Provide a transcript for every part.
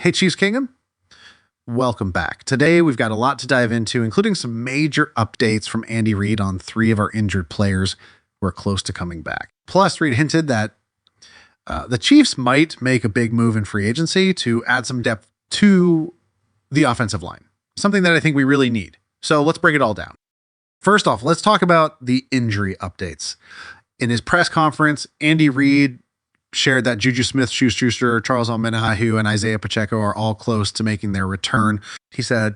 Hey, Chiefs Kingdom. Welcome back. Today, we've got a lot to dive into, including some major updates from Andy Reid on 3 of our injured players who are close to coming back. Plus, Reid hinted that the Chiefs might make a big move in free agency to add some depth to the offensive line, something that I think we really need. So let's break it all down. First off, let's talk about the injury updates. In his press conference, Andy Reid shared that JuJu Smith, Schuster, Charles Omenihu, and Isiah Pacheco are all close to making their return. He said,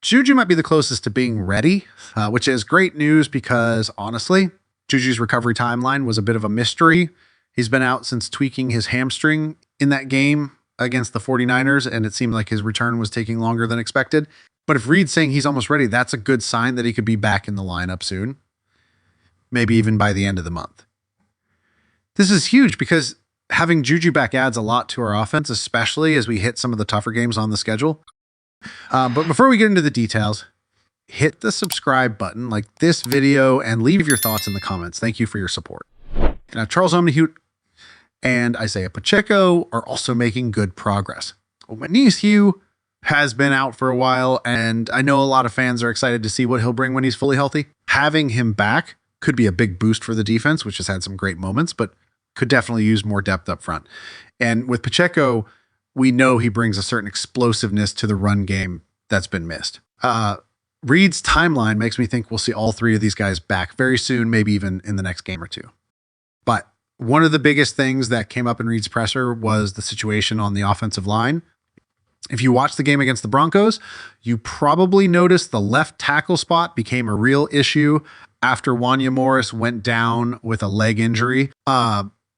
JuJu might be the closest to being ready, which is great news because, honestly, JuJu's recovery timeline was a bit of a mystery. He's been out since tweaking his hamstring in that game against the 49ers, and it seemed like his return was taking longer than expected. But if Reid's saying he's almost ready, that's a good sign that he could be back in the lineup soon, maybe even by the end of the month. This is huge because having JuJu back adds a lot to our offense, especially as we hit some of the tougher games on the schedule. But before we get into the details, hit the subscribe button, like this video, and leave your thoughts in the comments. Thank you for your support. Now, Charles Omenihu and Isiah Pacheco are also making good progress. Omenihu has been out for a while, and I know a lot of fans are excited to see what he'll bring when he's fully healthy. Having him back could be a big boost for the defense, which has had some great moments, but could definitely use more depth up front. And with Pacheco, we know he brings a certain explosiveness to the run game that's been missed. Reid's timeline makes me think we'll see all 3 of these guys back very soon, maybe even in the next game or 2. But one of the biggest things that came up in Reid's presser was the situation on the offensive line. If you watched the game against the Broncos, you probably noticed the left tackle spot became a real issue after Wanya Morris went down with a leg injury.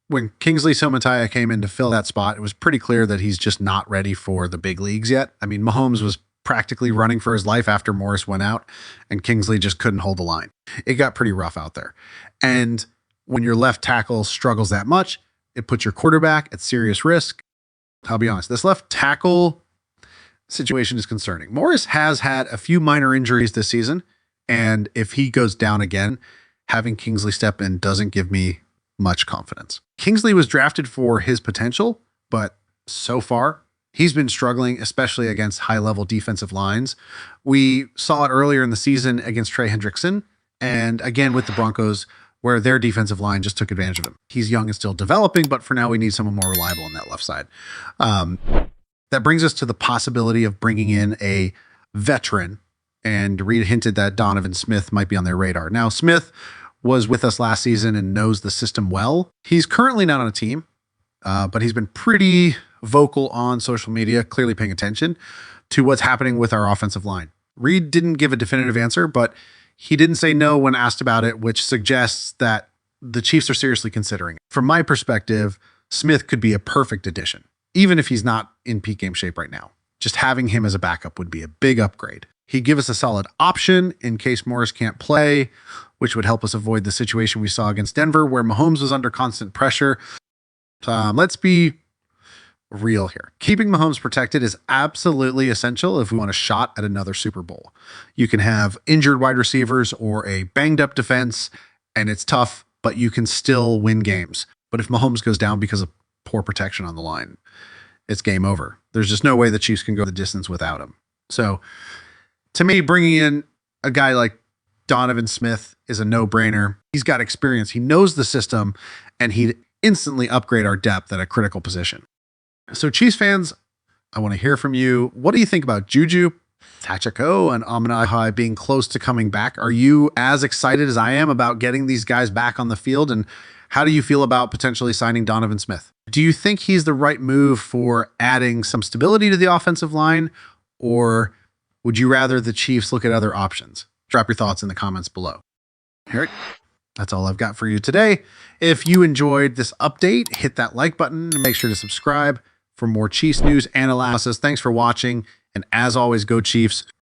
When Kingsley Somataya came in to fill that spot, it was pretty clear that he's just not ready for the big leagues yet. I mean, Mahomes was practically running for his life after Morris went out, and Kingsley just couldn't hold the line. It got pretty rough out there. And when your left tackle struggles that much, it puts your quarterback at serious risk. I'll be honest, this left tackle situation is concerning. Morris has had a few minor injuries this season, and if he goes down again, having Kingsley step in doesn't give me much confidence. Kingsley was drafted for his potential, but so far he's been struggling, especially against high-level defensive lines. We saw it earlier in the season against Trey Hendrickson, and again with the Broncos, where their defensive line just took advantage of him. He's young and still developing, but for now we need someone more reliable on that left side. That brings us to the possibility of bringing in a veteran, and Reid hinted that Donovan Smith might be on their radar. Now, Smith was with us last season and knows the system well. He's currently not on a team, but he's been pretty vocal on social media, clearly paying attention to what's happening with our offensive line. Reid didn't give a definitive answer, but he didn't say no when asked about it, which suggests that the Chiefs are seriously considering it. From my perspective, Smith could be a perfect addition, even if he's not in peak game shape right now. Just having him as a backup would be a big upgrade. He'd give us a solid option in case Morris can't play, which would help us avoid the situation we saw against Denver where Mahomes was under constant pressure. Let's be real here. Keeping Mahomes protected is absolutely essential if we want a shot at another Super Bowl. You can have injured wide receivers or a banged up defense, and it's tough, but you can still win games. But if Mahomes goes down because of poor protection on the line, it's game over. There's just no way the Chiefs can go the distance without him. So to me, bringing in a guy like Donovan Smith is a no-brainer. He's got experience. He knows the system, and he'd instantly upgrade our depth at a critical position. So Chiefs fans, I want to hear from you. What do you think about JuJu, Pacheco, and Omenihu being close to coming back? Are you as excited as I am about getting these guys back on the field? And how do you feel about potentially signing Donovan Smith? Do you think he's the right move for adding some stability to the offensive line, or would you rather the Chiefs look at other options? Drop your thoughts in the comments below. Eric, that's all I've got for you today. If you enjoyed this update, hit that like button and make sure to subscribe for more Chiefs news and analysis. Thanks for watching. And as always, go Chiefs.